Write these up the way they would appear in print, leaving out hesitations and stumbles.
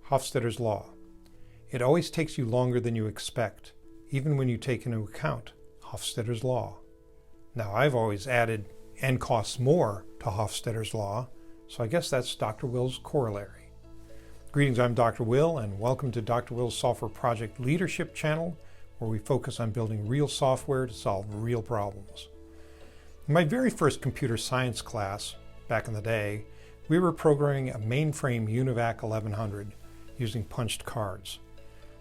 Hofstadter's law. It always takes you longer than you expect, even when you take into account Hofstadter's law. Now, I've always added "and costs more" to Hofstadter's law, so I guess that's Dr. Will's corollary. Greetings, I'm Dr. Will, and welcome to Dr. Will's Software Project Leadership channel, where we focus on building real software to solve real problems. In my very first computer science class, back in the day, we were programming a mainframe UNIVAC 1100 using punched cards.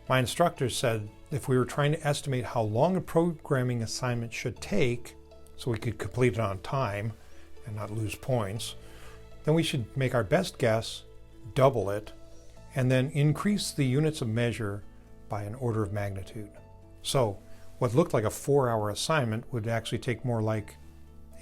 My instructor said if we were trying to estimate how long a programming assignment should take so we could complete it on time and not lose points, then we should make our best guess, double it, and then increase the units of measure by an order of magnitude. So what looked like a 4-hour assignment would actually take more like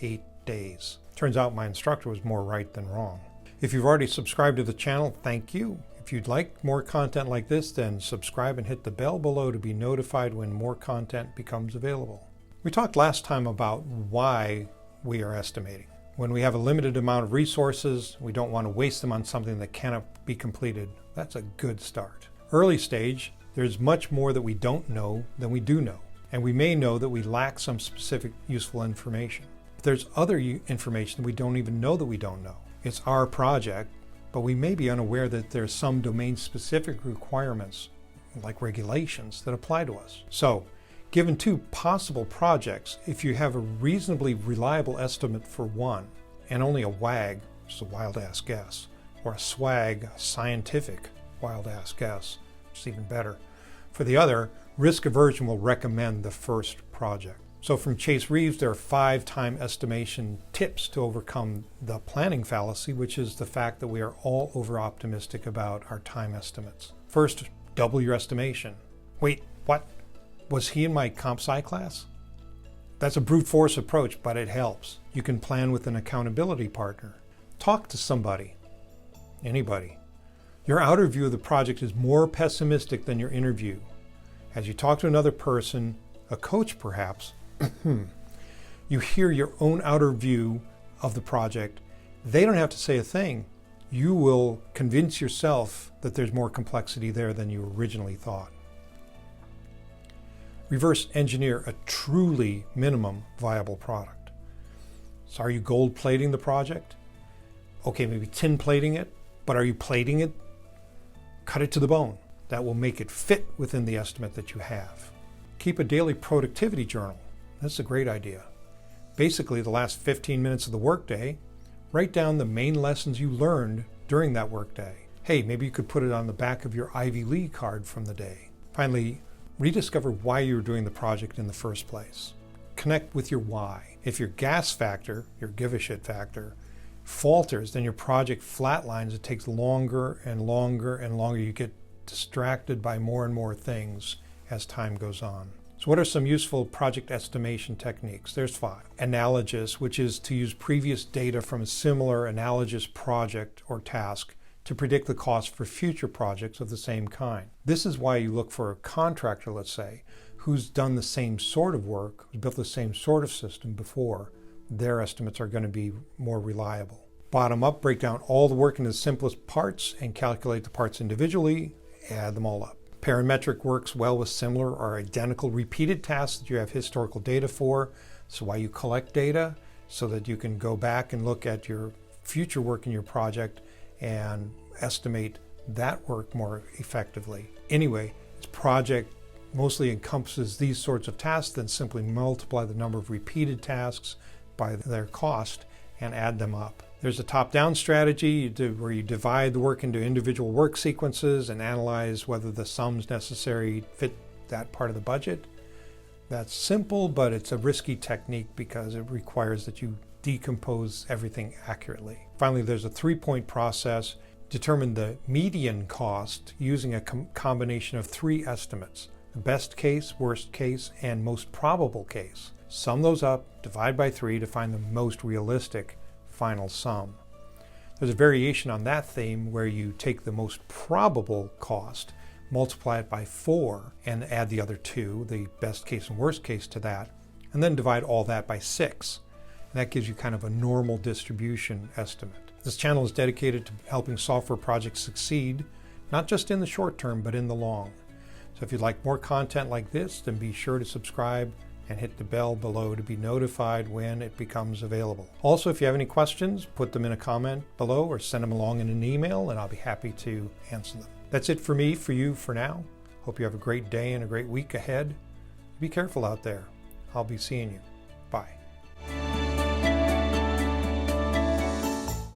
8 days. Turns out my instructor was more right than wrong. If you've already subscribed to the channel, thank you. If you'd like more content like this, then subscribe and hit the bell below to be notified when more content becomes available. We talked last time about why we are estimating. When we have a limited amount of resources, we don't want to waste them on something that cannot be completed. That's a good start. Early stage, there's much more that we don't know than we do know, and we may know that we lack some specific useful information. But there's other information that we don't even know that we don't know. It's our project, but we may be unaware that there's some domain-specific requirements, like regulations, that apply to us. So, given two possible projects, if you have a reasonably reliable estimate for one, and only a WAG, which is a wild-ass guess, or a SWAG, a scientific wild-ass guess, which is even better, for the other, risk aversion will recommend the first project. So from Chase Reeves, there are 5 time estimation tips to overcome the planning fallacy, which is the fact that we are all over-optimistic about our time estimates. First, double your estimation. Wait, what? Was he in my comp sci class? That's a brute force approach, but it helps. You can plan with an accountability partner. Talk to somebody, anybody. Your outer view of the project is more pessimistic than your inner view. As you talk to another person, a coach perhaps, you hear your own outer view of the project. They don't have to say a thing. You will convince yourself that there's more complexity there than you originally thought. Reverse engineer a truly minimum viable product. So are you gold plating the project? Okay, maybe tin plating it, but are you plating it? Cut it to the bone. That will make it fit within the estimate that you have. Keep a daily productivity journal. That's a great idea. Basically, the last 15 minutes of the workday, write down the main lessons you learned during that workday. Hey, maybe you could put it on the back of your Ivy League card from the day. Finally, rediscover why you were doing the project in the first place. Connect with your why. If your gas factor, your give a shit factor, falters, then your project flatlines. It takes longer and longer and longer. You get distracted by more and more things as time goes on. So what are some useful project estimation techniques? There's 5. Analogous, which is to use previous data from a similar analogous project or task to predict the cost for future projects of the same kind. This is why you look for a contractor, let's say, who's done the same sort of work, who's built the same sort of system before. Their estimates are going to be more reliable. Bottom up, break down all the work into the simplest parts and calculate the parts individually, add them all up. Parametric works well with similar or identical repeated tasks that you have historical data for. So why you collect data, so that you can go back and look at your future work in your project and estimate that work more effectively. Anyway, this project mostly encompasses these sorts of tasks, then simply multiply the number of repeated tasks by their cost and add them up. There's a top-down strategy where you divide the work into individual work sequences and analyze whether the sums necessary fit that part of the budget. That's simple, but it's a risky technique because it requires that you decompose everything accurately. Finally, there's a 3-point process. Determine the median cost using a combination of 3 estimates: the best case, worst case, and most probable case. Sum those up, divide by 3 to find the most realistic final sum. There's a variation on that theme where you take the most probable cost, multiply it by 4, and add the other 2, the best case and worst case, to that, and then divide all that by 6. And that gives you kind of a normal distribution estimate. This channel is dedicated to helping software projects succeed not just in the short term, but in the long. So if you'd like more content like this, then be sure to subscribe and hit the bell below to be notified when it becomes available. Also, if you have any questions, put them in a comment below or send them along in an email and I'll be happy to answer them. That's it for me, for you, for now. Hope you have a great day and a great week ahead. Be careful out there. I'll be seeing you. Bye.